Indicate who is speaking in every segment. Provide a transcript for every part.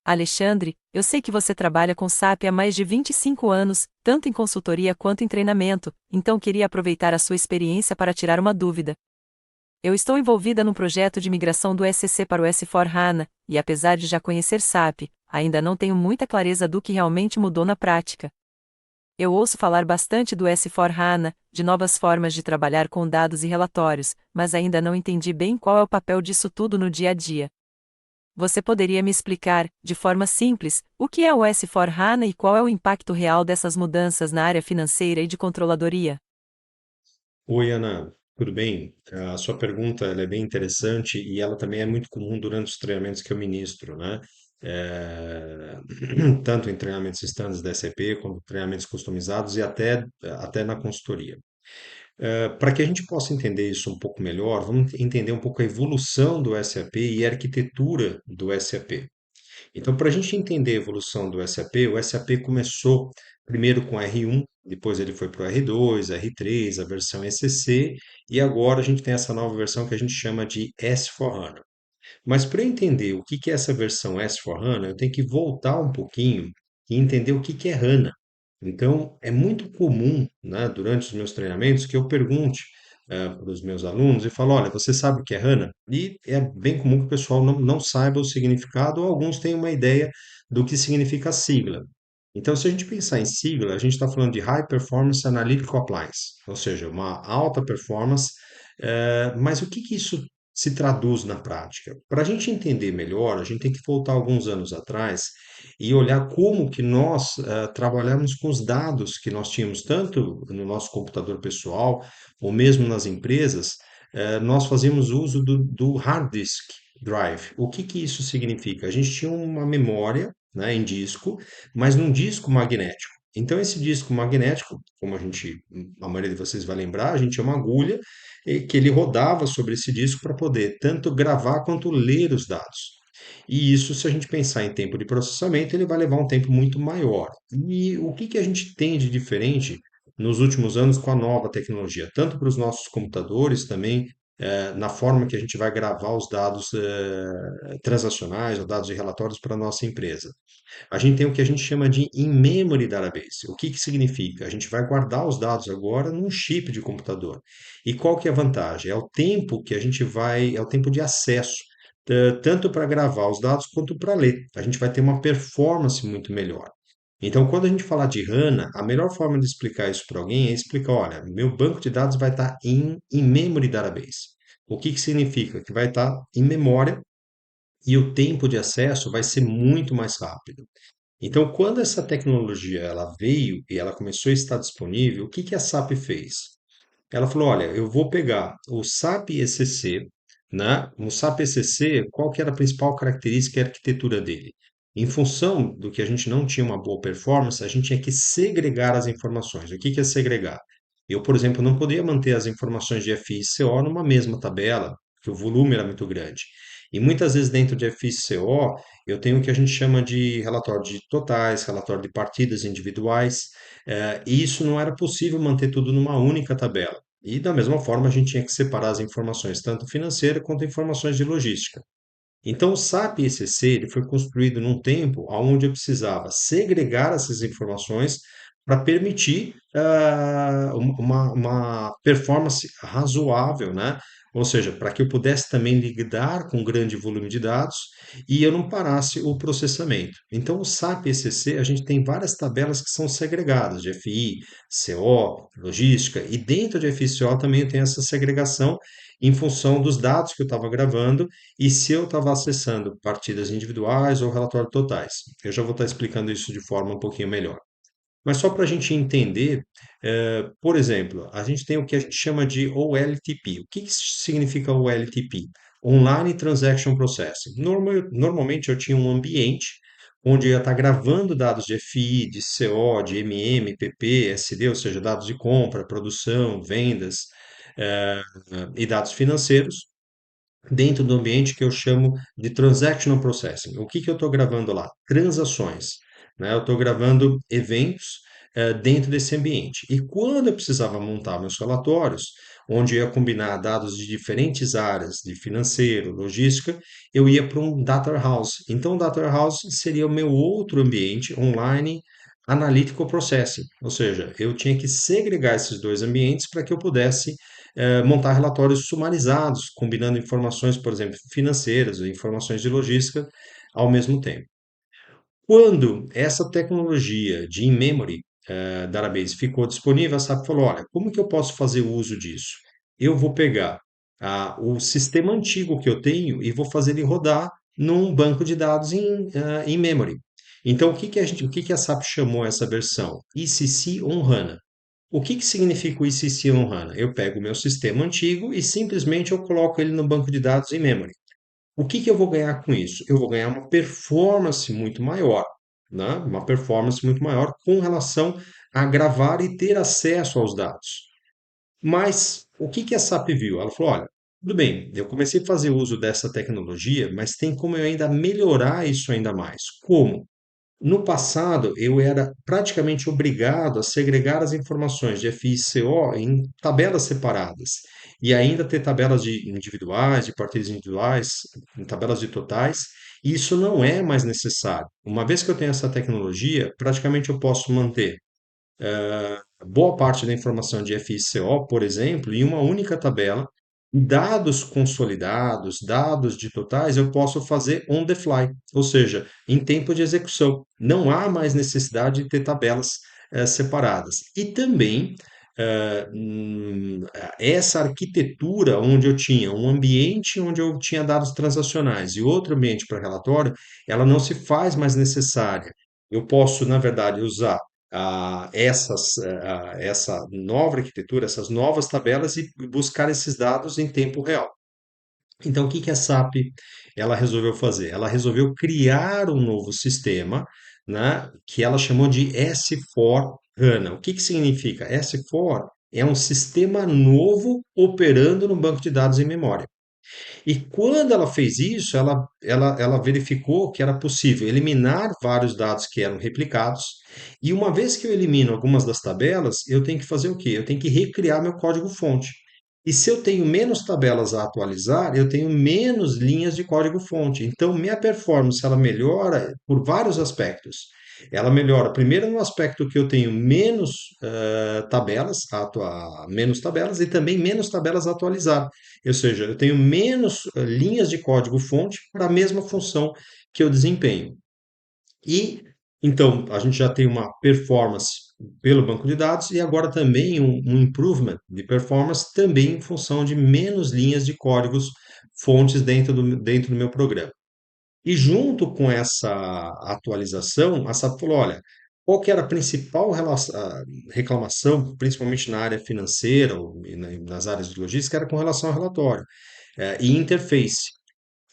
Speaker 1: Alexandre, eu sei que você trabalha com SAP há mais de 25 anos, tanto em consultoria quanto em treinamento, então queria aproveitar a sua experiência para tirar uma dúvida. Eu estou envolvida num projeto de migração do SCC para o S/4HANA, e apesar de já conhecer SAP, ainda não tenho muita clareza do que realmente mudou na prática. Eu ouço falar bastante do S/4HANA, de novas formas de trabalhar com dados e relatórios, mas ainda não entendi bem qual é o papel disso tudo no dia a dia. Você poderia me explicar, de forma simples, o que é o S/4HANA e qual é o impacto real dessas mudanças na área financeira e de controladoria?
Speaker 2: Oi, Ana, tudo bem? A sua pergunta ela é bem interessante e ela também é muito comum durante os treinamentos que eu ministro, né? Eh, Tanto em treinamentos standards da SAP, quanto treinamentos customizados e até na consultoria. Para que a gente possa entender isso um pouco melhor, vamos entender um pouco a evolução do SAP e a arquitetura do SAP. Então, para a gente entender a evolução do SAP, o SAP começou primeiro com R1, depois ele foi para o R2, R3, a versão ECC, e agora a gente tem essa nova versão que a gente chama de S/4HANA. Mas para eu entender o que que é essa versão S/4HANA, eu tenho que voltar um pouquinho e entender o que que é HANA. Então, é muito comum, né, durante os meus treinamentos, que eu pergunte para os meus alunos e falo, olha, você sabe o que é HANA? E é bem comum que o pessoal não saiba o significado, ou alguns têm uma ideia do que significa a sigla. Então, se a gente pensar em sigla, a gente está falando de High Performance Analytical Appliance, ou seja, uma alta performance. Mas o que que isso se traduz na prática? Para a gente entender melhor, a gente tem que voltar alguns anos atrás e olhar como que nós trabalhamos com os dados que nós tínhamos tanto no nosso computador pessoal ou mesmo nas empresas. Nós fazíamos uso do hard disk drive. O que que isso significa? A gente tinha uma memória, né, em disco, mas num disco magnético. Então, esse disco magnético, como a maioria de vocês vai lembrar, a gente tinha uma agulha que ele rodava sobre esse disco para poder tanto gravar quanto ler os dados. E isso, se a gente pensar em tempo de processamento, ele vai levar um tempo muito maior. E o que que a gente tem de diferente nos últimos anos com a nova tecnologia, tanto para os nossos computadores também, na forma que a gente vai gravar os dados transacionais, os dados de relatórios para a nossa empresa? A gente tem o que a gente chama de in-memory database. O que que significa? A gente vai guardar os dados agora num chip de computador. E qual que é a vantagem? É o tempo que a gente vai, é o tempo de acesso, tanto para gravar os dados quanto para ler. A gente vai ter uma performance muito melhor. Então, quando a gente falar de HANA, a melhor forma de explicar isso para alguém é explicar, olha, meu banco de dados vai estar em in-memory database. O que que significa? Que vai estar em memória e o tempo de acesso vai ser muito mais rápido. Então, quando essa tecnologia ela veio e ela começou a estar disponível, o que que a SAP fez? Ela falou, olha, eu vou pegar o SAP ECC, né? No SAP ECC, qual que era a principal característica e arquitetura dele? Em função do que a gente não tinha uma boa performance, a gente tinha que segregar as informações. O que que é segregar? Eu, por exemplo, não podia manter as informações de FI e CO numa mesma tabela, porque o volume era muito grande. E muitas vezes dentro de FI e CO, eu tenho o que a gente chama de relatório de totais, relatório de partidas individuais, e isso não era possível manter tudo numa única tabela. E da mesma forma, a gente tinha que separar as informações, tanto financeiras quanto informações de logística. Então, o SAP ECC ele foi construído num tempo onde eu precisava segregar essas informações para permitir uma performance razoável, né? Ou seja, para que eu pudesse também lidar com um grande volume de dados e eu não parasse o processamento. Então, o SAP ECC, a gente tem várias tabelas que são segregadas, de FI, CO, logística, e dentro de FI e CO também tem essa segregação em função dos dados que eu estava gravando e se eu estava acessando partidas individuais ou relatórios totais. Eu já vou estar explicando isso de forma um pouquinho melhor. Mas só para a gente entender, por exemplo, a gente tem o que a gente chama de OLTP. O que que significa OLTP? Online Transaction Processing. Normalmente eu tinha um ambiente onde eu ia estar gravando dados de FI, de CO, de MM, PP, SD, ou seja, dados de compra, produção, vendas, eh, e dados financeiros dentro do ambiente que eu chamo de Transactional Processing. O que que eu estou gravando lá? Transações, né? Eu estou gravando eventos dentro desse ambiente. E quando eu precisava montar meus relatórios, onde eu ia combinar dados de diferentes áreas, de financeiro, logística, eu ia para um data warehouse. Então, o data warehouse seria o meu outro ambiente online analytical processing, ou seja, eu tinha que segregar esses dois ambientes para que eu pudesse montar relatórios sumarizados, combinando informações, por exemplo, financeiras, informações de logística ao mesmo tempo. Quando essa tecnologia de in-memory database ficou disponível, a SAP falou: olha, como que eu posso fazer uso disso? Eu vou pegar o sistema antigo que eu tenho e vou fazer ele rodar num banco de dados em memory. Então, o que que a SAP chamou essa versão? ECC on HANA. O que que significa o ECC on HANA? Eu pego o meu sistema antigo e simplesmente eu coloco ele no banco de dados em memory. O que que eu vou ganhar com isso? Eu vou ganhar uma performance muito maior, né? Uma performance muito maior com relação a gravar e ter acesso aos dados. Mas o que que a SAP viu? Ela falou: olha, tudo bem, eu comecei a fazer uso dessa tecnologia, mas tem como eu ainda melhorar isso ainda mais. Como? No passado, eu era praticamente obrigado a segregar as informações de FI e CO em tabelas separadas e ainda ter tabelas de individuais, de partidas individuais, em tabelas de totais. E isso não é mais necessário. Uma vez que eu tenho essa tecnologia, praticamente eu posso manter boa parte da informação de FICO, por exemplo, em uma única tabela. Dados consolidados, dados de totais, eu posso fazer on the fly, ou seja, em tempo de execução. Não há mais necessidade de ter tabelas separadas. E também essa arquitetura onde eu tinha um ambiente onde eu tinha dados transacionais e outro ambiente para relatório, ela não se faz mais necessária. Eu posso, na verdade, usar essa nova arquitetura, essas novas tabelas e buscar esses dados em tempo real. Então, o que que a SAP ela resolveu fazer? Ela resolveu criar um novo sistema, né, que ela chamou de S4HANA. O que que significa? S4 é um sistema novo operando no banco de dados em memória. E quando ela fez isso, ela verificou que era possível eliminar vários dados que eram replicados. E uma vez que eu elimino algumas das tabelas, eu tenho que fazer o quê? Eu tenho que recriar meu código-fonte. E se eu tenho menos tabelas a atualizar, eu tenho menos linhas de código-fonte. Então, minha performance ela melhora por vários aspectos. Ela melhora primeiro no aspecto que eu tenho menos menos tabelas e também menos tabelas a atualizar. Ou seja, eu tenho menos linhas de código-fonte para a mesma função que eu desempenho. E então a gente já tem uma performance pelo banco de dados e agora também um improvement de performance também em função de menos linhas de códigos fontes dentro do meu programa. E junto com essa atualização, a SAP falou: olha, qual que era a principal reclamação, principalmente na área financeira ou nas áreas de logística, era com relação ao relatório e interface.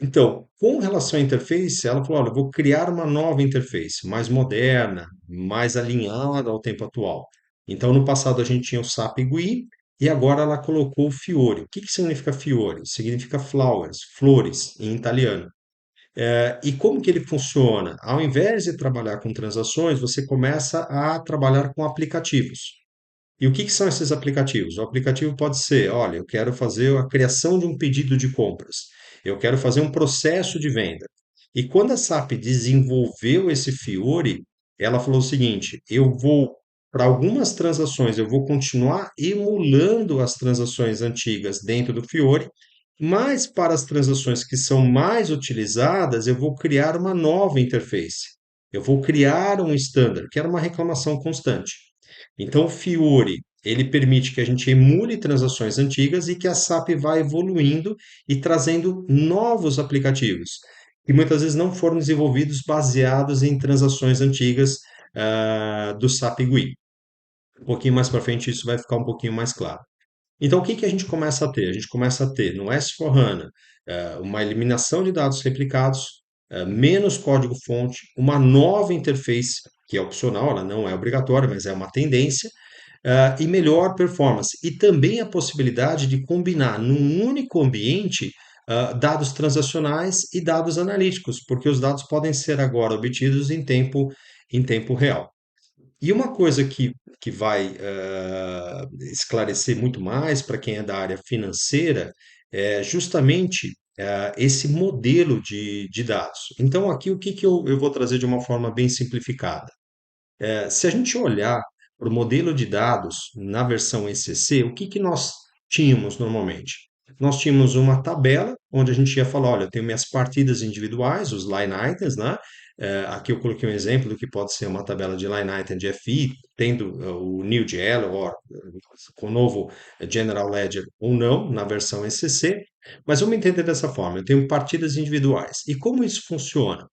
Speaker 2: Então, com relação à interface, ela falou: olha, eu vou criar uma nova interface, mais moderna, mais alinhada ao tempo atual. Então, no passado a gente tinha o SAP GUI e agora ela colocou o Fiori. O que que significa Fiori? Significa flowers, flores, em italiano. E como que ele funciona? Ao invés de trabalhar com transações, você começa a trabalhar com aplicativos. E o que que são esses aplicativos? O aplicativo pode ser, olha, eu quero fazer a criação de um pedido de compras. Eu quero fazer um processo de venda. E quando a SAP desenvolveu esse Fiori, ela falou o seguinte: eu vou, para algumas transações, eu vou continuar emulando as transações antigas dentro do Fiori, mas para as transações que são mais utilizadas, eu vou criar uma nova interface. Eu vou criar um standard, que era uma reclamação constante. Então, o Fiori, ele permite que a gente emule transações antigas e que a SAP vá evoluindo e trazendo novos aplicativos, que muitas vezes não foram desenvolvidos baseados em transações antigas do SAP GUI. Um pouquinho mais para frente isso vai ficar um pouquinho mais claro. Então, o que que a gente começa a ter? A gente começa a ter no S4HANA uma eliminação de dados replicados, menos código-fonte, uma nova interface, que é opcional, ela não é obrigatória, mas é uma tendência, e melhor performance. E também a possibilidade de combinar num único ambiente dados transacionais e dados analíticos, porque os dados podem ser agora obtidos em tempo real. E uma coisa que vai esclarecer muito mais para quem é da área financeira é justamente esse modelo de dados. Então, aqui o que, que eu vou trazer de uma forma bem simplificada? Se a gente olhar para o modelo de dados na versão ECC, o que, que nós tínhamos normalmente? Nós tínhamos uma tabela onde a gente ia falar, olha, eu tenho minhas partidas individuais, os line items, né? Aqui eu coloquei um exemplo do que pode ser uma tabela de line item de FI, tendo o New GL, ou com o novo General Ledger ou não, na versão ECC. Mas vamos entender dessa forma, eu tenho partidas individuais. E como isso funciona?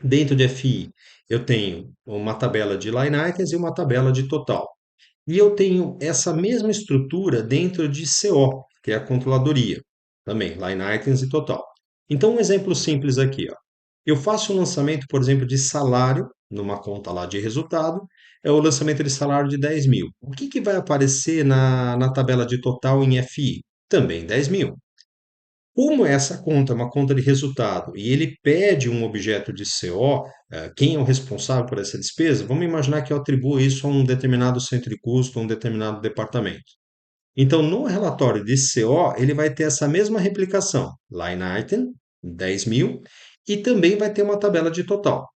Speaker 2: Dentro de FI, eu tenho uma tabela de line items e uma tabela de total. E eu tenho essa mesma estrutura dentro de CO, que é a controladoria, também, line items e total. Então, um exemplo simples aqui, ó. Eu faço um lançamento, por exemplo, de salário, numa conta lá de resultado, é o lançamento de salário de 10 mil. O que, que vai aparecer na tabela de total em FI? Também 10 mil. Como essa conta é uma conta de resultado e ele pede um objeto de CO, quem é o responsável por essa despesa? Vamos imaginar que eu atribuo isso a um determinado centro de custo, a um determinado departamento. Então, no relatório de CO, ele vai ter essa mesma replicação, line item, 10 mil, e também vai ter uma tabela de total.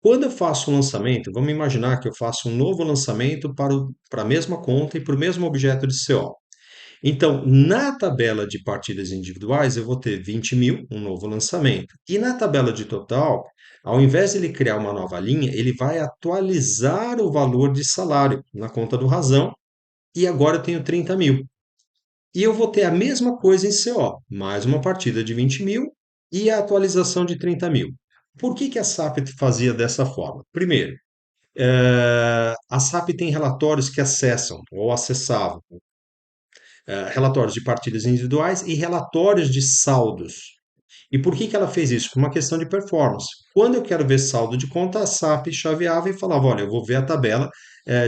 Speaker 2: Quando eu faço um lançamento, vamos imaginar que eu faço um novo lançamento para a mesma conta e para o mesmo objeto de CO. Então, na tabela de partidas individuais, eu vou ter 20 mil, um novo lançamento. E na tabela de total, ao invés de ele criar uma nova linha, ele vai atualizar o valor de salário na conta do Razão. E agora eu tenho 30 mil. E eu vou ter a mesma coisa em CO, mais uma partida de 20 mil e a atualização de 30 mil. Por que, que a SAP fazia dessa forma? Primeiro, a SAP tem relatórios que acessam ou acessavam relatórios de partidas individuais e relatórios de saldos. E por que, que ela fez isso? Por uma questão de performance. Quando eu quero ver saldo de conta, a SAP chaveava e falava: olha, eu vou ver a tabela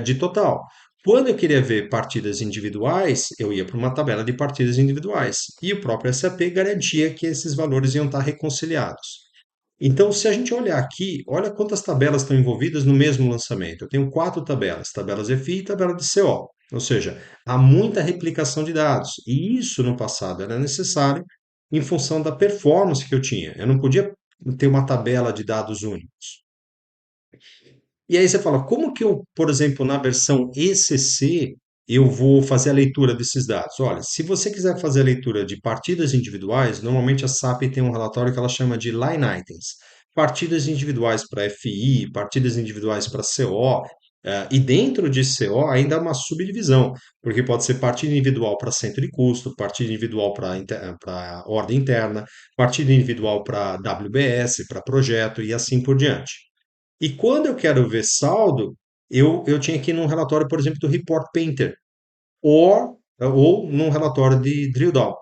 Speaker 2: de total. Quando eu queria ver partidas individuais, eu ia para uma tabela de partidas individuais. E o próprio SAP garantia que esses valores iam estar reconciliados. Então, se a gente olhar aqui, olha quantas tabelas estão envolvidas no mesmo lançamento. Eu tenho quatro tabelas, tabelas EFI e tabela de CO. Ou seja, há muita replicação de dados. E isso no passado era necessário em função da performance que eu tinha. Eu não podia ter uma tabela de dados únicos. E aí você fala, como que eu, por exemplo, na versão ECC, eu vou fazer a leitura desses dados? Olha, se você quiser fazer a leitura de partidas individuais, normalmente a SAP tem um relatório que ela chama de line items. Partidas individuais para FI, partidas individuais para CO, e dentro de CO ainda há uma subdivisão, porque pode ser partida individual para centro de custo, partida individual para ordem interna, partida individual para WBS, para projeto e assim por diante. E quando eu quero ver saldo, eu tinha que ir num relatório, por exemplo, do Report Painter, ou num relatório de Drill Down.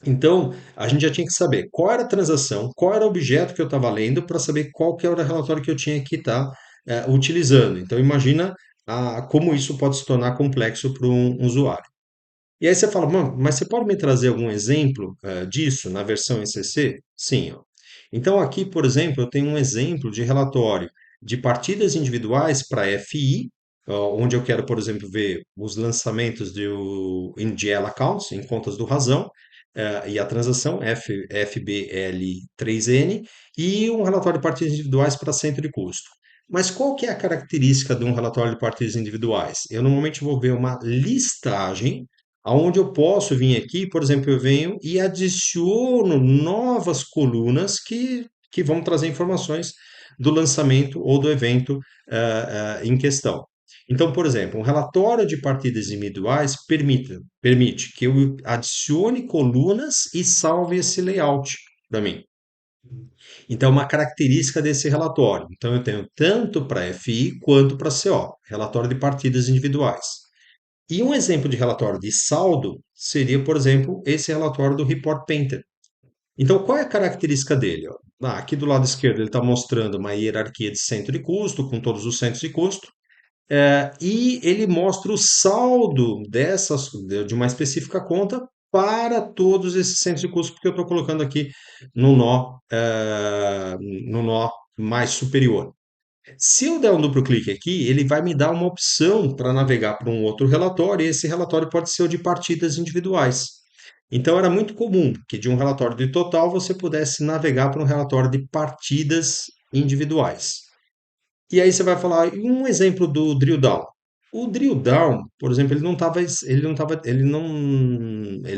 Speaker 2: Então, a gente já tinha que saber qual era a transação, qual era o objeto que eu estava lendo, para saber qual que era o relatório que eu tinha que estar utilizando. Então, imagina como isso pode se tornar complexo para um usuário. E aí você fala, mano, mas você pode me trazer algum exemplo disso na versão ECC? Sim, ó. Então aqui, por exemplo, eu tenho um exemplo de relatório de partidas individuais para FI, onde eu quero, por exemplo, ver os lançamentos em GL accounts, em contas do Razão, e a transação FBL3N, e um relatório de partidas individuais para centro de custo. Mas qual que é a característica de um relatório de partidas individuais? Eu normalmente vou ver uma listagem aonde eu posso vir aqui, por exemplo, eu venho e adiciono novas colunas que vão trazer informações do lançamento ou do evento em questão. Então, por exemplo, um relatório de partidas individuais permite que eu adicione colunas e salve esse layout para mim. Então, é uma característica desse relatório. Então, eu tenho tanto para FI quanto para CO, relatório de partidas individuais. E um exemplo de relatório de saldo seria, por exemplo, esse relatório do Report Painter. Então, qual é a característica dele? Ó? Aqui do lado esquerdo ele está mostrando uma hierarquia de centro de custo, com todos os centros de custo, e ele mostra o saldo de uma específica conta para todos esses centros de custo, porque eu estou colocando aqui no nó, no nó mais superior. Se eu der um duplo clique aqui, ele vai me dar uma opção para navegar para um outro relatório, e esse relatório pode ser o de partidas individuais. Então, era muito comum que de um relatório de total você pudesse navegar para um relatório de partidas individuais. E aí você vai falar, e um exemplo do drill down. O drill down, por exemplo, ele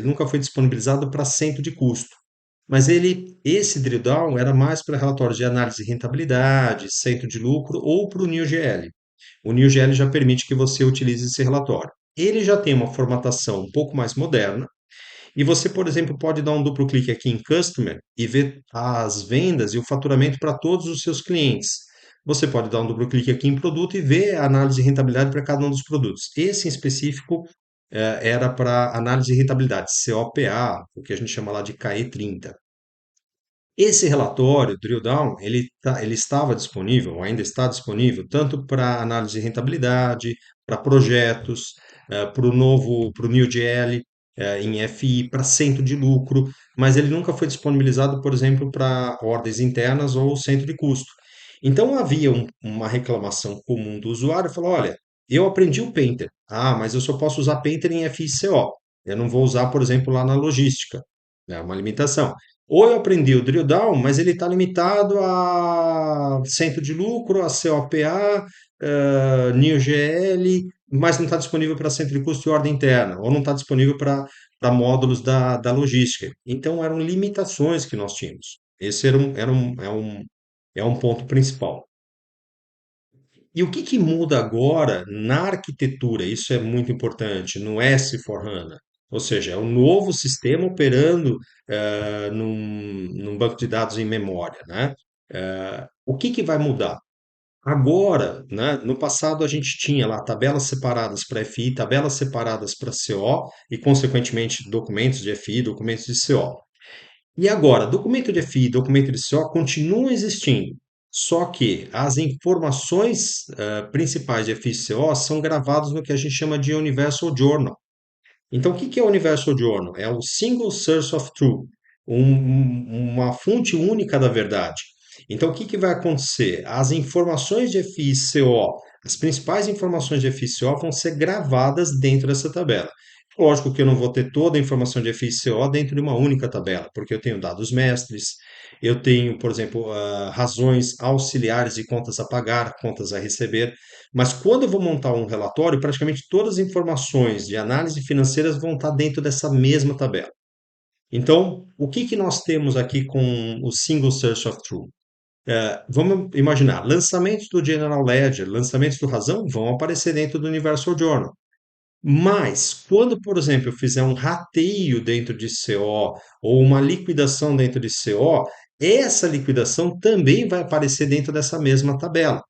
Speaker 2: nunca foi disponibilizado para centro de custo. Mas esse drill down era mais para relatórios de análise de rentabilidade, centro de lucro ou para o NewGL. O NewGL já permite que você utilize esse relatório. Ele já tem uma formatação um pouco mais moderna, e você, por exemplo, pode dar um duplo clique aqui em Customer e ver as vendas e o faturamento para todos os seus clientes. Você pode dar um duplo clique aqui em produto e ver a análise de rentabilidade para cada um dos produtos. Esse em específico era para análise de rentabilidade, COPA, o que a gente chama lá de KE30. Esse relatório, drill down, ele estava disponível, ou ainda está disponível, tanto para análise de rentabilidade, para projetos, para o New GL, em FI, para centro de lucro, mas ele nunca foi disponibilizado, por exemplo, para ordens internas ou centro de custo. Então havia uma reclamação comum do usuário, falou, olha, eu aprendi o Painter, mas eu só posso usar Painter em FI e CO. Eu não vou usar, por exemplo, lá na logística. É uma limitação. Ou eu aprendi o drill down, mas ele está limitado a centro de lucro, a COPA, NewGL, mas não está disponível para centro de custo e ordem interna, ou não está disponível para módulos da logística. Então, eram limitações que nós tínhamos. Esse é um ponto principal. E o que que muda agora na arquitetura? Isso é muito importante, no S/4HANA. Ou seja, é um novo sistema operando num banco de dados em memória, né? O que que vai mudar? Agora, né, no passado a gente tinha lá tabelas separadas para FI, tabelas separadas para CO e, consequentemente, documentos de FI, documentos de CO. E agora, documento de FI e documento de CO continuam existindo, só que as informações principais de FI e CO são gravadas no que a gente chama de Universal Journal. Então, o que que é o Universal Journal? É o Single Source of Truth, uma fonte única da verdade. Então, o que que vai acontecer? As informações de FI e CO, as principais informações de FI e CO vão ser gravadas dentro dessa tabela. Lógico que eu não vou ter toda a informação de FI e CO dentro de uma única tabela, porque eu tenho dados mestres, eu tenho, por exemplo, razões auxiliares de contas a pagar, contas a receber, mas quando eu vou montar um relatório, praticamente todas as informações de análise financeiras vão estar dentro dessa mesma tabela. Então, o que que nós temos aqui com o Single Source of Truth? Vamos imaginar, lançamentos do General Ledger, lançamentos do Razão vão aparecer dentro do Universal Journal. Mas, quando, por exemplo, eu fizer um rateio dentro de CO ou uma liquidação dentro de CO, essa liquidação também vai aparecer dentro dessa mesma tabela.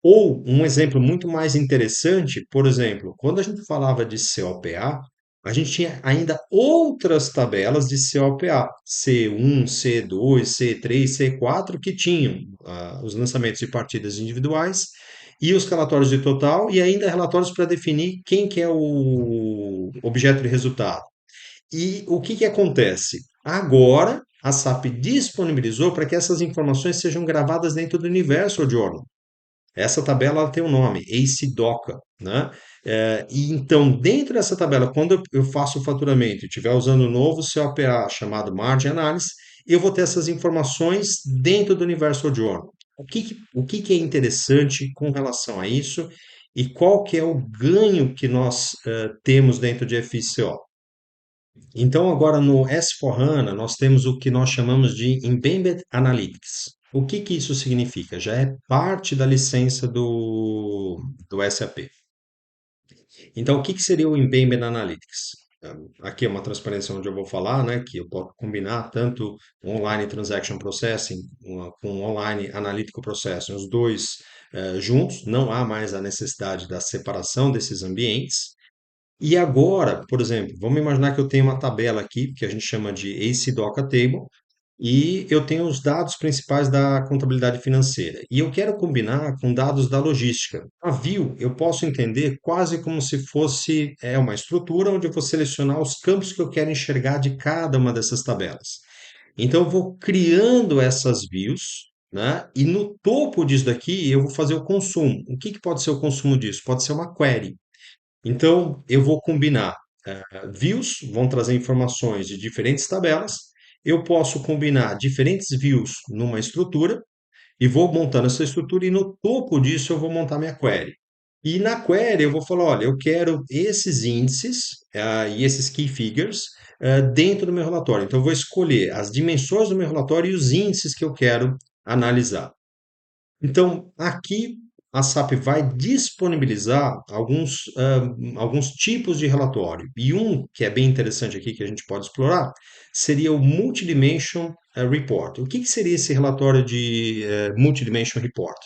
Speaker 2: Ou um exemplo muito mais interessante, por exemplo, quando a gente falava de COPA, a gente tinha ainda outras tabelas de COPA, C1, C2, C3, C4, que tinham os lançamentos de partidas individuais e os relatórios de total, e ainda relatórios para definir quem que é o objeto de resultado. E o que que acontece? Agora, a SAP disponibilizou para que essas informações sejam gravadas dentro do Universal Journal. Essa tabela ela tem um nome, ACE Doca, né? E então, dentro dessa tabela, quando eu faço o faturamento e estiver usando o novo COPA chamado Margin Analysis, eu vou ter essas informações dentro do Universal Journal. O que que é interessante com relação a isso e qual que é o ganho que nós temos dentro de FICO? Então, agora no S/4HANA, nós temos o que nós chamamos de Embedded Analytics. O que que isso significa? Já é parte da licença do SAP. Então, o que que seria o Embedded Analytics? Aqui é uma transparência onde eu vou falar, né, que eu posso combinar tanto Online Transaction Processing com Online Analytical Processing, os dois juntos, não há mais a necessidade da separação desses ambientes. E agora, por exemplo, vamos imaginar que eu tenho uma tabela aqui, que a gente chama de AC Doca Table, e eu tenho os dados principais da contabilidade financeira. E eu quero combinar com dados da logística. A view eu posso entender quase como se fosse uma estrutura onde eu vou selecionar os campos que eu quero enxergar de cada uma dessas tabelas. Então, eu vou criando essas views né? E no topo disso daqui eu vou fazer o consumo. O que que pode ser o consumo disso? Pode ser uma query. Então eu vou combinar views, vão trazer informações de diferentes tabelas. Eu posso combinar diferentes views numa estrutura e vou montando essa estrutura e no topo disso eu vou montar minha query. E na query eu vou falar, olha, eu quero esses índices e esses key figures dentro do meu relatório. Então eu vou escolher as dimensões do meu relatório e os índices que eu quero analisar. Então, aqui a SAP vai disponibilizar alguns tipos de relatório. E um que é bem interessante aqui, que a gente pode explorar, seria o Multidimension Report. O que que seria esse relatório de Multidimension Report?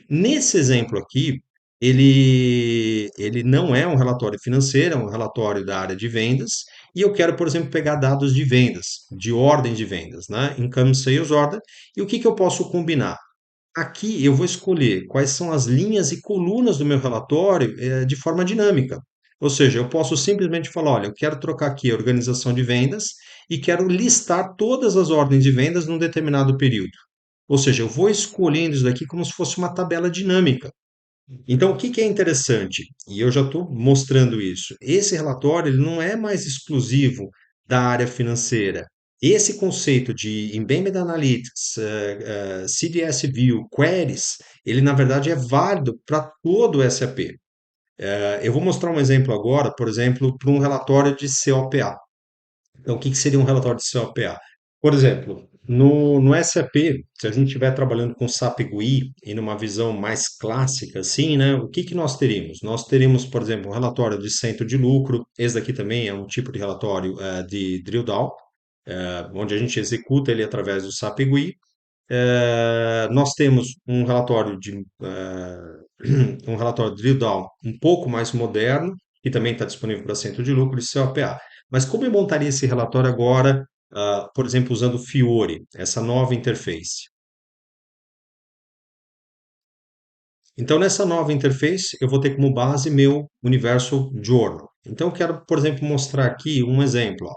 Speaker 2: Nesse exemplo aqui, ele não é um relatório financeiro, é um relatório da área de vendas. E eu quero, por exemplo, pegar dados de vendas, de ordem de vendas, né? Income Sales Order. E o que que eu posso combinar? Aqui eu vou escolher quais são as linhas e colunas do meu relatório de forma dinâmica. Ou seja, eu posso simplesmente falar, olha, eu quero trocar aqui a organização de vendas e quero listar todas as ordens de vendas num determinado período. Ou seja, eu vou escolhendo isso daqui como se fosse uma tabela dinâmica. Então, o que que é interessante? E eu já estou mostrando isso. Esse relatório ele não é mais exclusivo da área financeira. Esse conceito de Embedded Analytics, CDS View, Queries, ele na verdade é válido para todo o SAP. Eu vou mostrar um exemplo agora, por exemplo, para um relatório de COPA. Então, o que que seria um relatório de COPA? Por exemplo, no SAP, se a gente estiver trabalhando com SAP GUI e numa visão mais clássica, assim, né, o que que nós teríamos? Nós teríamos, por exemplo, um relatório de centro de lucro. Esse daqui também é um tipo de relatório de drill down, onde a gente executa ele através do SAP GUI. Nós temos um relatório um relatório drill down um pouco mais moderno, que também está disponível para centro de lucro e COPA. Mas como eu montaria esse relatório agora, por exemplo, usando o Fiori, essa nova interface? Então, nessa nova interface, eu vou ter como base meu Universal Journal. Então, eu quero, por exemplo, mostrar aqui um exemplo. Ó.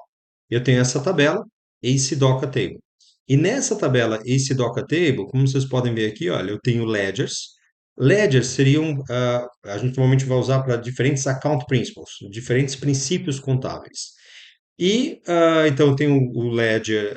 Speaker 2: Eu tenho essa tabela, ACE Doca Table. E nessa tabela ACE Doca Table, como vocês podem ver aqui, olha, eu tenho ledgers. Ledgers seriam, a gente normalmente vai usar para diferentes account principles, diferentes princípios contábeis. E então eu tenho o ledger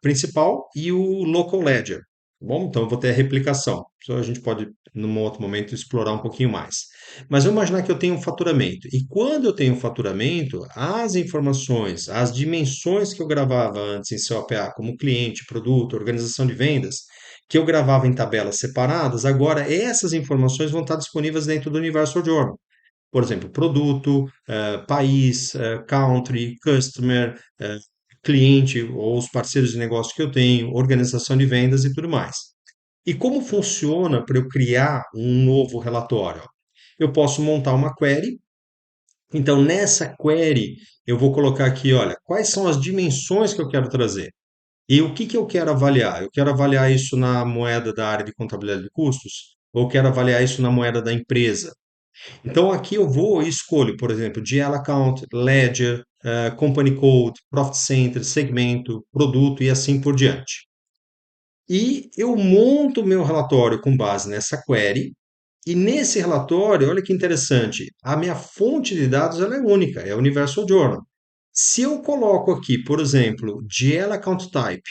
Speaker 2: principal e o local ledger. Bom, então eu vou ter a replicação. Isso a gente pode, num outro momento, explorar um pouquinho mais. Mas vamos imaginar que eu tenho um faturamento. E quando eu tenho um faturamento, as informações, as dimensões que eu gravava antes em COPA, como cliente, produto, organização de vendas, que eu gravava em tabelas separadas, agora essas informações vão estar disponíveis dentro do Universal Journal. Por exemplo, produto, país, country, customer, cliente ou os parceiros de negócio que eu tenho, organização de vendas e tudo mais. E como funciona para eu criar um novo relatório? Eu posso montar uma query. Então, nessa query, eu vou colocar aqui, olha, quais são as dimensões que eu quero trazer? E o que que eu quero avaliar? Eu quero avaliar isso na moeda da área de contabilidade de custos? Ou quero avaliar isso na moeda da empresa? Então aqui eu vou e escolho, por exemplo, GL Account, Ledger, Company Code, Profit Center, segmento, produto e assim por diante. E eu monto o meu relatório com base nessa query. E nesse relatório, olha que interessante, a minha fonte de dados ela é única, é o Universal Journal. Se eu coloco aqui, por exemplo, GL Account Type,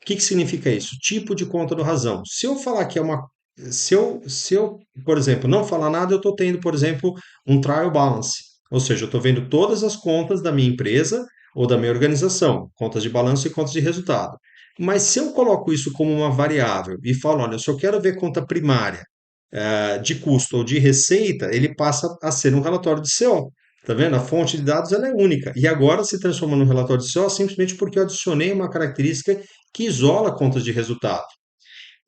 Speaker 2: o que que significa isso? Tipo de conta do razão. Se eu falar que é uma. Se eu, por exemplo, não falar nada, eu estou tendo, por exemplo, um trial balance. Ou seja, eu estou vendo todas as contas da minha empresa ou da minha organização, contas de balanço e contas de resultado. Mas se eu coloco isso como uma variável e falo, olha, eu só quero ver conta primária, de custo ou de receita, ele passa a ser um relatório de CO. Tá vendo? A fonte de dados ela é única. E agora se transforma num relatório de CO simplesmente porque eu adicionei uma característica que isola contas de resultado.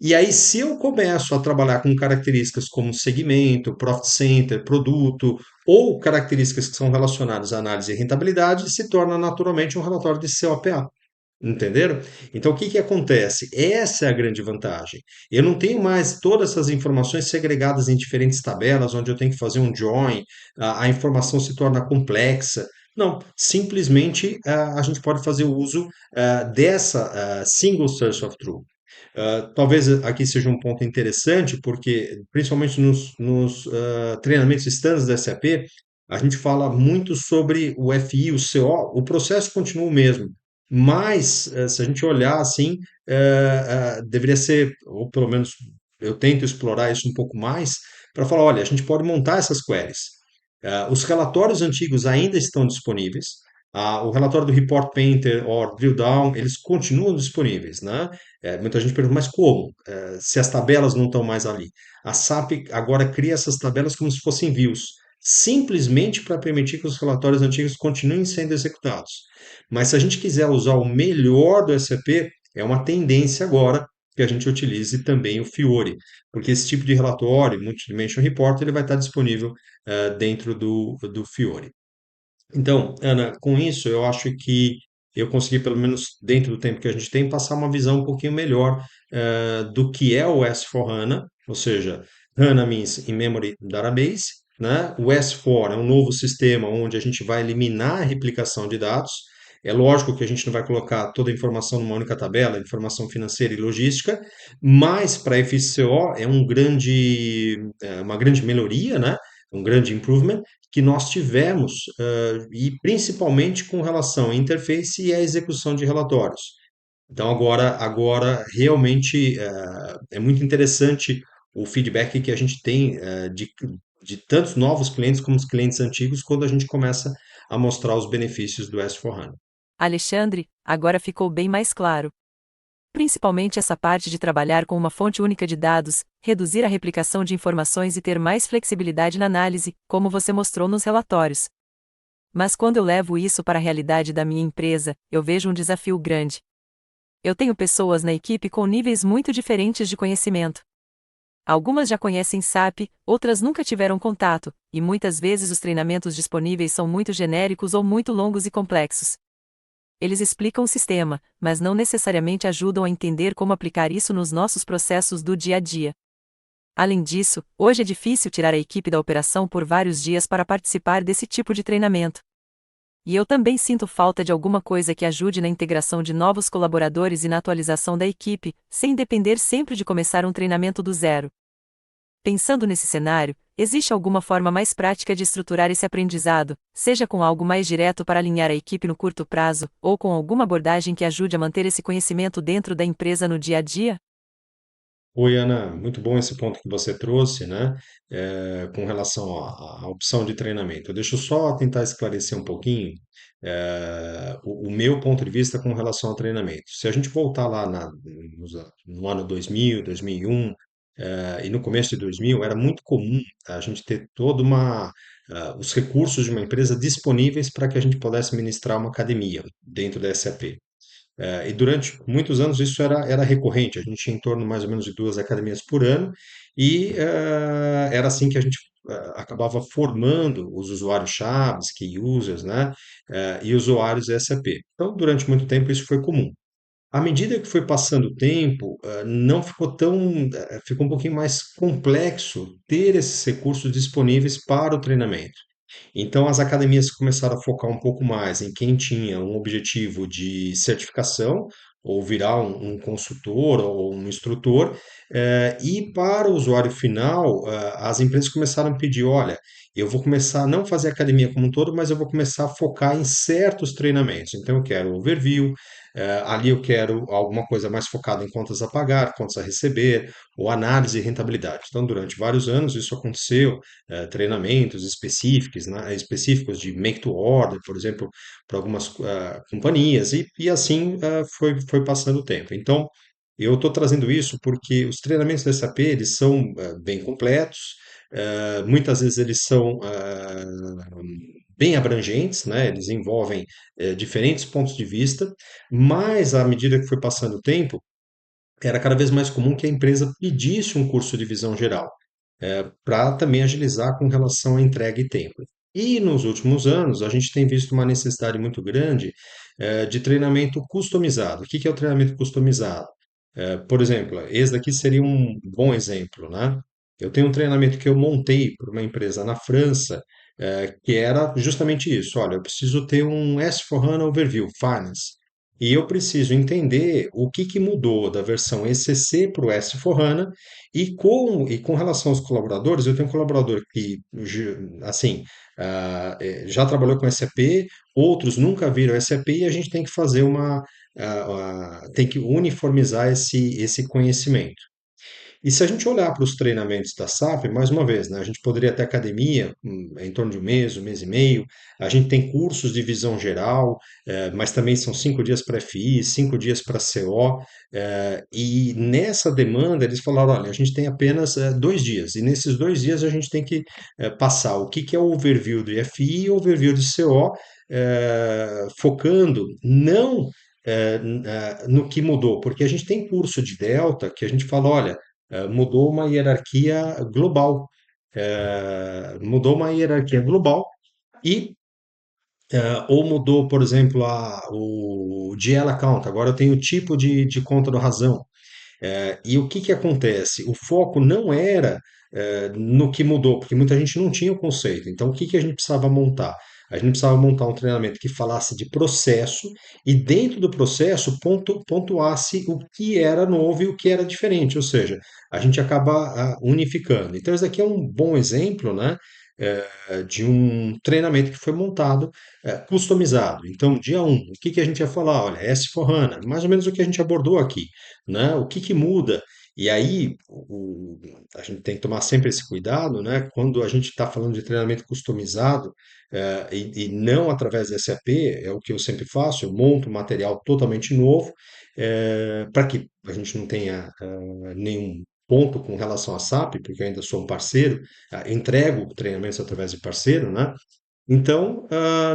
Speaker 2: E aí, se eu começo a trabalhar com características como segmento, profit center, produto, ou características que são relacionadas à análise e rentabilidade, se torna naturalmente um relatório de COPA. Entenderam? Então, o que que acontece? Essa é a grande vantagem. Eu não tenho mais todas essas informações segregadas em diferentes tabelas, onde eu tenho que fazer um join, a informação se torna complexa. Não, simplesmente a gente pode fazer o uso dessa single source of truth. Talvez aqui seja um ponto interessante, porque principalmente nos treinamentos standards da SAP, a gente fala muito sobre o FI, o CO, o processo continua o mesmo, mas se a gente olhar assim, deveria ser, ou pelo menos eu tento explorar isso um pouco mais, para falar, olha, a gente pode montar essas queries. Os relatórios antigos ainda estão disponíveis. O relatório do Report Painter ou Drill Down, eles continuam disponíveis, né? Muita gente pergunta, mas como? Se as tabelas não estão mais ali. A SAP agora cria essas tabelas como se fossem views, simplesmente para permitir que os relatórios antigos continuem sendo executados. Mas se a gente quiser usar o melhor do SAP, é uma tendência agora que a gente utilize também o Fiori, porque esse tipo de relatório, Multidimension Report, ele vai estar disponível dentro do Fiori. Então, Ana, com isso eu acho que eu consegui, pelo menos dentro do tempo que a gente tem, passar uma visão um pouquinho melhor do que é o S4HANA, ou seja, HANA means in-memory database, né? O S4 é um novo sistema onde a gente vai eliminar a replicação de dados. É lógico que a gente não vai colocar toda a informação numa única tabela, informação financeira e logística, mas para a FCO é uma grande melhoria, né? Um grande improvement que nós tivemos, e principalmente com relação à interface e à execução de relatórios. Então, agora realmente é muito interessante o feedback que a gente tem de tantos novos clientes como os clientes antigos quando a gente começa a mostrar os benefícios do S4HANA.
Speaker 1: Alexandre, agora ficou bem mais claro. Principalmente essa parte de trabalhar com uma fonte única de dados, reduzir a replicação de informações e ter mais flexibilidade na análise, como você mostrou nos relatórios. Mas quando eu levo isso para a realidade da minha empresa, eu vejo um desafio grande. Eu tenho pessoas na equipe com níveis muito diferentes de conhecimento. Algumas já conhecem SAP, outras nunca tiveram contato, e muitas vezes os treinamentos disponíveis são muito genéricos ou muito longos e complexos. Eles explicam o sistema, mas não necessariamente ajudam a entender como aplicar isso nos nossos processos do dia a dia. Além disso, hoje é difícil tirar a equipe da operação por vários dias para participar desse tipo de treinamento. E eu também sinto falta de alguma coisa que ajude na integração de novos colaboradores e na atualização da equipe, sem depender sempre de começar um treinamento do zero. Pensando nesse cenário, existe alguma forma mais prática de estruturar esse aprendizado, seja com algo mais direto para alinhar a equipe no curto prazo, ou com alguma abordagem que ajude a manter esse conhecimento dentro da empresa no dia a dia?
Speaker 2: Oi, Ana, muito bom esse ponto que você trouxe, né? Com relação à opção de treinamento. Deixa eu só tentar esclarecer um pouquinho, o meu ponto de vista com relação ao treinamento. Se a gente voltar lá no ano 2000, 2001, e no começo de 2000, era muito comum a gente ter os recursos de uma empresa disponíveis para que a gente pudesse ministrar uma academia dentro da SAP. E durante muitos anos isso era recorrente, a gente tinha em torno mais ou menos de 2 academias por ano, e era assim que a gente acabava formando os usuários-chaves, key users, né, e usuários SAP. Então, durante muito tempo isso foi comum. À medida que foi passando o tempo, não ficou ficou um pouquinho mais complexo ter esses recursos disponíveis para o treinamento. Então, as academias começaram a focar um pouco mais em quem tinha um objetivo de certificação, ou virar um consultor ou um instrutor, e para o usuário final, as empresas começaram a pedir: olha, eu vou começar a não fazer academia como um todo, mas eu vou começar a focar em certos treinamentos. Então, eu quero overview, ali eu quero alguma coisa mais focada em contas a pagar, contas a receber, ou análise e rentabilidade. Então, durante vários anos, isso aconteceu treinamentos específicos, né, específicos de make to order, por exemplo, para algumas companhias, e assim foi passando o tempo. Então, eu estou trazendo isso porque os treinamentos da SAP eles são bem completos, muitas vezes eles são bem abrangentes, né? Eles envolvem diferentes pontos de vista, mas à medida que foi passando o tempo, era cada vez mais comum que a empresa pedisse um curso de visão geral para também agilizar com relação à entrega e tempo. E nos últimos anos, a gente tem visto uma necessidade muito grande de treinamento customizado. O que que é o treinamento customizado? Por exemplo, esse daqui seria um bom exemplo, né? Eu tenho um treinamento que eu montei para uma empresa na França, que era justamente isso. Olha, eu preciso ter um S4HANA Overview, Finance. e eu preciso entender o que que mudou da versão ECC para o S/4HANA e com relação aos colaboradores, eu tenho um colaborador que, assim, já trabalhou com SAP, outros nunca viram SAP e a gente tem que fazer tem que uniformizar esse conhecimento. E se a gente olhar para os treinamentos da SAP, mais uma vez, né, a gente poderia ter academia em torno de um mês e meio, a gente tem cursos de visão geral, mas também são 5 dias para FI, 5 dias para CO, e nessa demanda eles falaram, olha, a gente tem apenas 2 dias, e nesses 2 dias a gente tem que passar o que que é o overview de FI e o overview de CO, focando não no que mudou, porque a gente tem curso de Delta que a gente fala, olha, mudou uma hierarquia global. Mudou uma hierarquia global e ou mudou, por exemplo, o GL account. Agora eu tenho o tipo de conta do razão. E o que que acontece? O foco não era no que mudou, porque muita gente não tinha o conceito. Então, o que que a gente precisava montar? A gente precisava montar um treinamento que falasse de processo e dentro do processo pontuasse o que era novo e o que era diferente, ou seja, a gente acaba unificando. Então, esse daqui é um bom exemplo, né, de um treinamento que foi montado, customizado. Então, dia um, o que que a gente ia falar? Olha, S/4HANA, mais ou menos o que a gente abordou aqui, né? O que que muda? E aí, a gente tem que tomar sempre esse cuidado, né? Quando a gente está falando de treinamento customizado, e não através da SAP, é o que eu sempre faço, eu monto um material totalmente novo, para que a gente não tenha nenhum ponto com relação a SAP, porque eu ainda sou um parceiro, entrego treinamentos através de parceiro, né? Então,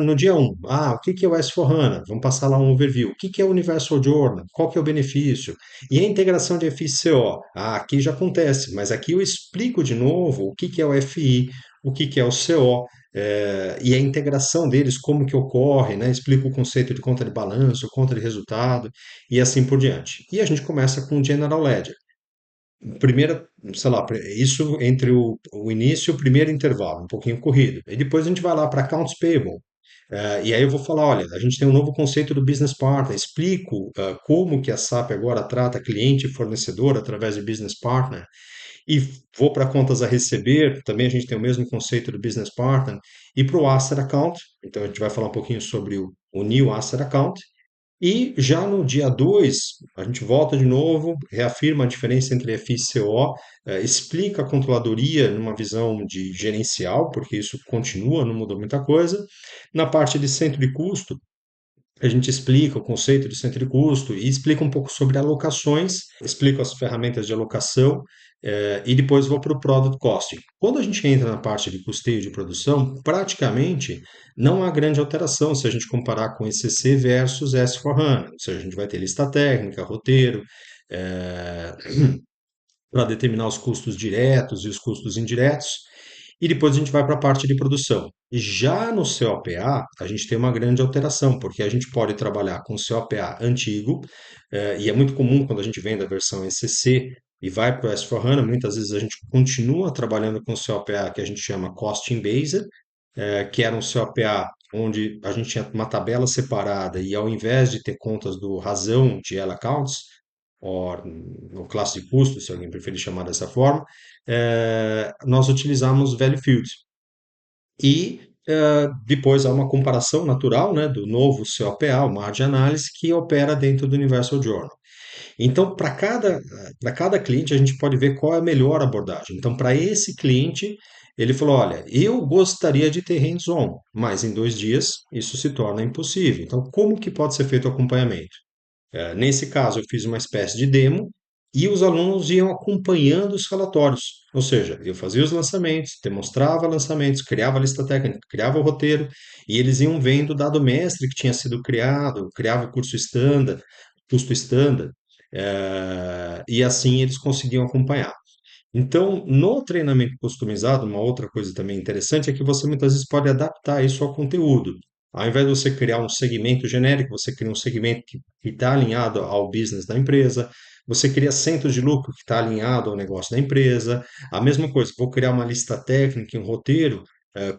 Speaker 2: no dia um, o que que é o S/4HANA? Vamos passar lá um overview. O que que é o Universal Journal? Qual que é o benefício? E a integração de FI e CO? Aqui já acontece, mas aqui eu explico de novo o que que é o FI, o que que é o CO, e a integração deles, como que ocorre, né? Explico o conceito de conta de balanço, conta de resultado e assim por diante. E a gente começa com o General Ledger. Primeira, sei lá, isso entre o início e o primeiro intervalo, um pouquinho corrido. E depois a gente vai lá para accounts payable. E aí eu vou falar, olha, a gente tem um novo conceito do business partner, explico como que a SAP agora trata cliente e fornecedor através de business partner, e vou para contas a receber, também a gente tem o mesmo conceito do business partner, e para o asset account, então a gente vai falar um pouquinho sobre o new asset account, e já no dia 2 a gente volta de novo, reafirma a diferença entre FI e CO, explica a controladoria numa visão de gerencial, porque isso continua, não mudou muita coisa. Na parte de centro de custo, a gente explica o conceito de centro de custo e explica um pouco sobre alocações, explica as ferramentas de alocação, e depois vou para o product costing. Quando a gente entra na parte de custeio de produção, praticamente não há grande alteração se a gente comparar com ECC versus S/4HANA. Ou seja, a gente vai ter lista técnica, roteiro, para determinar os custos diretos e os custos indiretos, e depois a gente vai para a parte de produção. E já no COPA, a gente tem uma grande alteração, porque a gente pode trabalhar com o COPA antigo, e é muito comum quando a gente vem da versão ECC e vai para o S/4HANA, muitas vezes a gente continua trabalhando com o COPA que a gente chama Costing Based, que era um COPA onde a gente tinha uma tabela separada e ao invés de ter contas do razão de L accounts, ou no classe de custo, se alguém preferir chamar dessa forma, nós utilizamos value fields. E depois há uma comparação natural, né, do novo COPA, o Margin Analysis, que opera dentro do Universal Journal. Então, para cada cliente, a gente pode ver qual é a melhor abordagem. Então, para esse cliente, ele falou: olha, eu gostaria de ter hands-on, mas em 2 dias isso se torna impossível. Então, como que pode ser feito o acompanhamento? Nesse caso, eu fiz uma espécie de demo e os alunos iam acompanhando os relatórios. Ou seja, eu fazia os lançamentos, demonstrava lançamentos, criava a lista técnica, criava o roteiro, e eles iam vendo o dado mestre que tinha sido criado, criava o curso estándar, custo estándar, e assim eles conseguiam acompanhar. Então, no treinamento customizado, uma outra coisa também interessante é que você muitas vezes pode adaptar isso ao conteúdo. Ao invés de você criar um segmento genérico, você cria um segmento que está alinhado ao business da empresa, você cria centros de lucro que está alinhado ao negócio da empresa. A mesma coisa, vou criar uma lista técnica, um roteiro,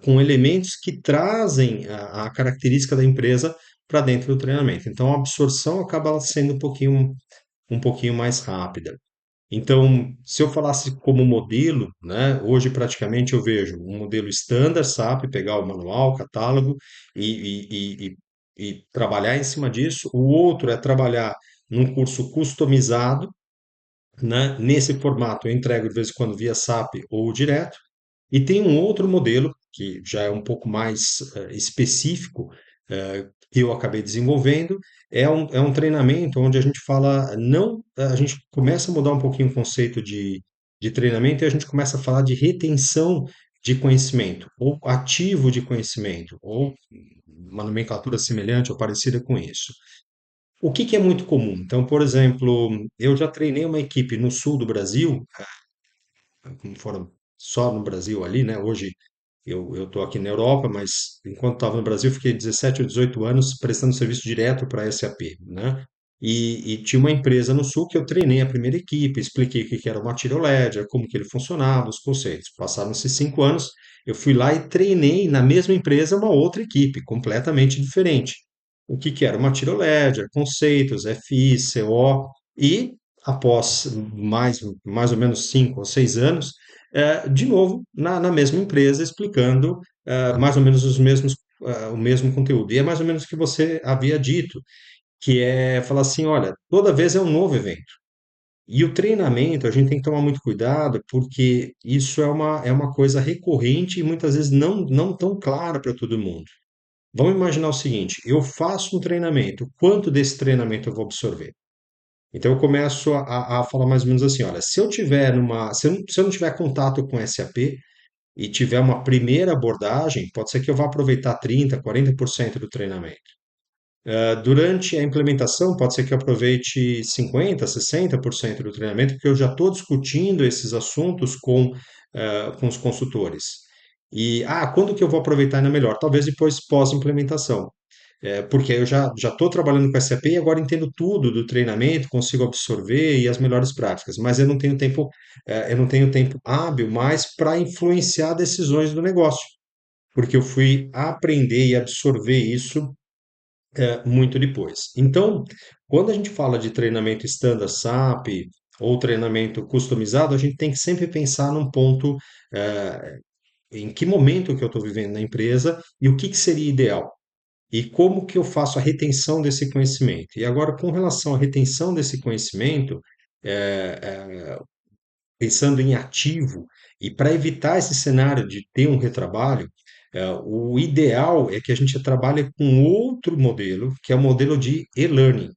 Speaker 2: com elementos que trazem a característica da empresa para dentro do treinamento. Então, a absorção acaba sendo um pouquinho mais rápida. Então, se eu falasse como modelo, né, hoje praticamente eu vejo um modelo standard SAP, pegar o manual, o catálogo e trabalhar em cima disso. O outro é trabalhar num curso customizado, né? Nesse formato eu entrego de vez em quando via SAP ou direto. E tem um outro modelo, que já é um pouco mais específico, que eu acabei desenvolvendo, é um treinamento onde a gente fala, não, a gente começa a mudar um pouquinho o conceito de treinamento e a gente começa a falar de retenção de conhecimento, ou ativo de conhecimento, ou uma nomenclatura semelhante ou parecida com isso. O que que é muito comum? Então, por exemplo, eu já treinei uma equipe no sul do Brasil, como foram só no Brasil ali, né? Hoje eu estou aqui na Europa, mas enquanto estava no Brasil, fiquei 17 ou 18 anos prestando serviço direto para a SAP, né? E tinha uma empresa no Sul que eu treinei a primeira equipe, expliquei o que que era o Material Ledger, como que ele funcionava, os conceitos. Passaram-se 5 anos, eu fui lá e treinei na mesma empresa uma outra equipe, completamente diferente. O que que era o Material Ledger, conceitos, FI, CO, e após mais ou menos 5 ou 6 anos, de novo na mesma empresa, explicando mais ou menos o mesmo conteúdo. E é mais ou menos o que você havia dito, que é falar assim, olha, toda vez é um novo evento. E o treinamento, a gente tem que tomar muito cuidado, porque isso é uma coisa recorrente e muitas vezes não tão clara para todo mundo. Vamos imaginar o seguinte: eu faço um treinamento, quanto desse treinamento eu vou absorver? Então eu começo a falar mais ou menos assim, olha, se eu não tiver contato com SAP e tiver uma primeira abordagem, pode ser que eu vá aproveitar 30, 40% do treinamento. Durante a implementação, pode ser que eu aproveite 50, 60% do treinamento, porque eu já estou discutindo esses assuntos com os consultores. E, quando que eu vou aproveitar ainda melhor? Talvez depois pós-implementação. Porque eu já estou trabalhando com SAP e agora entendo tudo do treinamento, consigo absorver e as melhores práticas, mas eu não tenho tempo hábil mais para influenciar decisões do negócio, porque eu fui aprender e absorver isso muito depois. Então, quando a gente fala de treinamento standard SAP ou treinamento customizado, a gente tem que sempre pensar num ponto, em que momento que eu estou vivendo na empresa e o que que seria ideal. E como que eu faço a retenção desse conhecimento? E agora, com relação à retenção desse conhecimento, é, é, pensando em ativo, e para evitar esse cenário de ter um retrabalho, o ideal é que a gente trabalhe com outro modelo, que é o modelo de e-learning.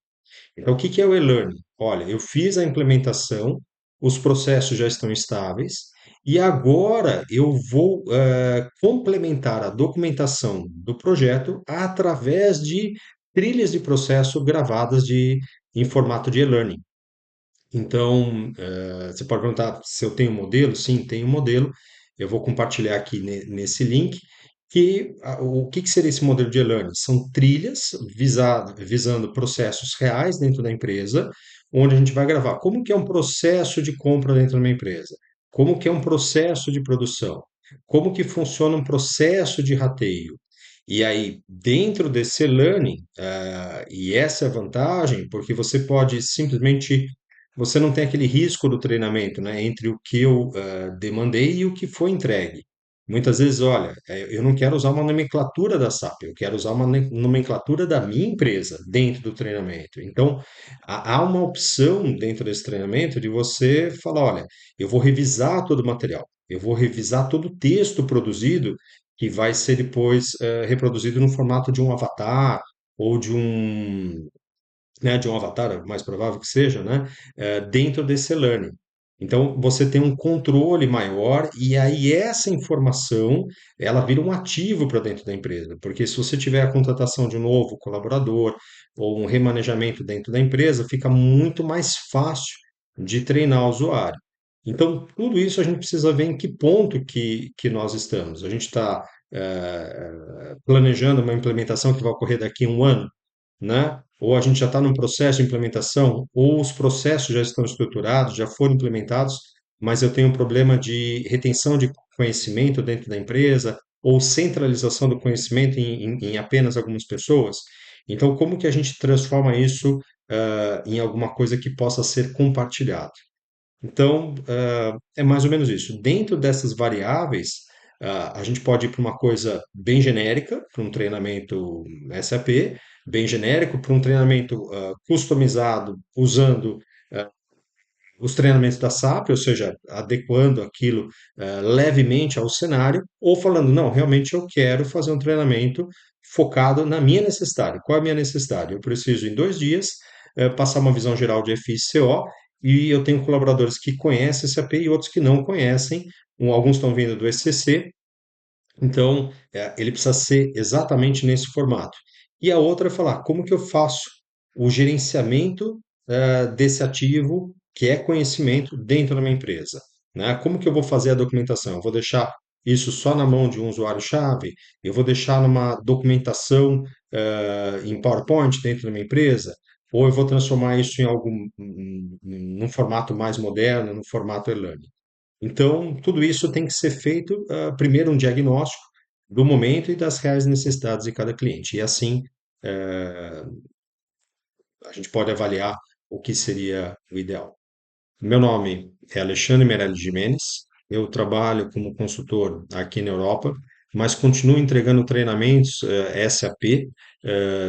Speaker 2: Então, o que que é o e-learning? Olha, eu fiz a implementação, os processos já estão estáveis, e agora eu vou complementar a documentação do projeto através de trilhas de processo gravadas em formato de e-learning. Então, você pode perguntar se eu tenho um modelo? Sim, tenho um modelo. Eu vou compartilhar aqui nesse link. O que que seria esse modelo de e-learning? São trilhas visando processos reais dentro da empresa, onde a gente vai gravar como que é um processo de compra dentro de uma empresa, como que é um processo de produção, como que funciona um processo de rateio. E aí, dentro desse e-learning, e essa é a vantagem, porque você pode simplesmente você não tem aquele risco do treinamento, né, entre o que eu demandei e o que foi entregue. Muitas vezes, olha, eu não quero usar uma nomenclatura da SAP, eu quero usar uma nomenclatura da minha empresa dentro do treinamento. Então, há uma opção dentro desse treinamento de você falar, olha, eu vou revisar todo o material, eu vou revisar todo o texto produzido que vai ser depois reproduzido no formato de um avatar ou de um avatar, é mais provável que seja, né, dentro desse e-learning. Então, você tem um controle maior e aí essa informação, ela vira um ativo para dentro da empresa, porque se você tiver a contratação de um novo colaborador ou um remanejamento dentro da empresa, fica muito mais fácil de treinar o usuário. Então, tudo isso a gente precisa ver em que ponto que nós estamos. A gente está planejando uma implementação que vai ocorrer daqui a um ano, né? Ou a gente já está num processo de implementação, ou os processos já estão estruturados, já foram implementados, mas eu tenho um problema de retenção de conhecimento dentro da empresa, ou centralização do conhecimento em apenas algumas pessoas. Então, como que a gente transforma isso em alguma coisa que possa ser compartilhado? Então, é mais ou menos isso. Dentro dessas variáveis, a gente pode ir para uma coisa bem genérica, para um treinamento SAP, bem genérico, para um treinamento customizado, usando os treinamentos da SAP, ou seja, adequando aquilo levemente ao cenário, ou falando, não, realmente eu quero fazer um treinamento focado na minha necessidade. Qual é a minha necessidade? Eu preciso, em 2 dias, passar uma visão geral de FI e CO, e eu tenho colaboradores que conhecem SAP e outros que não conhecem. Alguns estão vindo do ECC, então, ele precisa ser exatamente nesse formato. E a outra é falar como que eu faço o gerenciamento desse ativo, que é conhecimento, dentro da minha empresa, né? Como que eu vou fazer a documentação? Eu vou deixar isso só na mão de um usuário-chave? Eu vou deixar numa documentação em PowerPoint dentro da minha empresa? Ou eu vou transformar isso em num formato mais moderno, num formato e-learning? Então, tudo isso tem que ser feito, primeiro, um diagnóstico do momento e das reais necessidades de cada cliente. E assim, eh, a gente pode avaliar o que seria o ideal. Meu nome é Alexandre Meirelles Jimenez. Eu trabalho como consultor aqui na Europa, mas continuo entregando treinamentos SAP.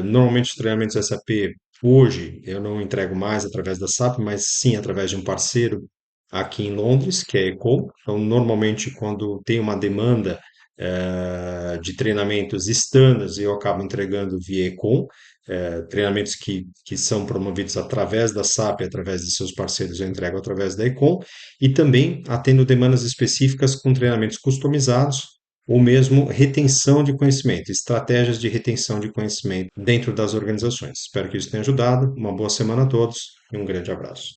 Speaker 2: Normalmente, os treinamentos SAP, hoje, eu não entrego mais através da SAP, mas sim através de um parceiro aqui em Londres, que é a Ecom. Então, normalmente, quando tem uma demanda de treinamentos standards, eu acabo entregando via Ecom. Treinamentos que são promovidos através da SAP, através de seus parceiros, eu entrego através da Ecom, e também atendo demandas específicas com treinamentos customizados, ou mesmo retenção de conhecimento, estratégias de retenção de conhecimento dentro das organizações. Espero que isso tenha ajudado. Uma boa semana a todos e um grande abraço.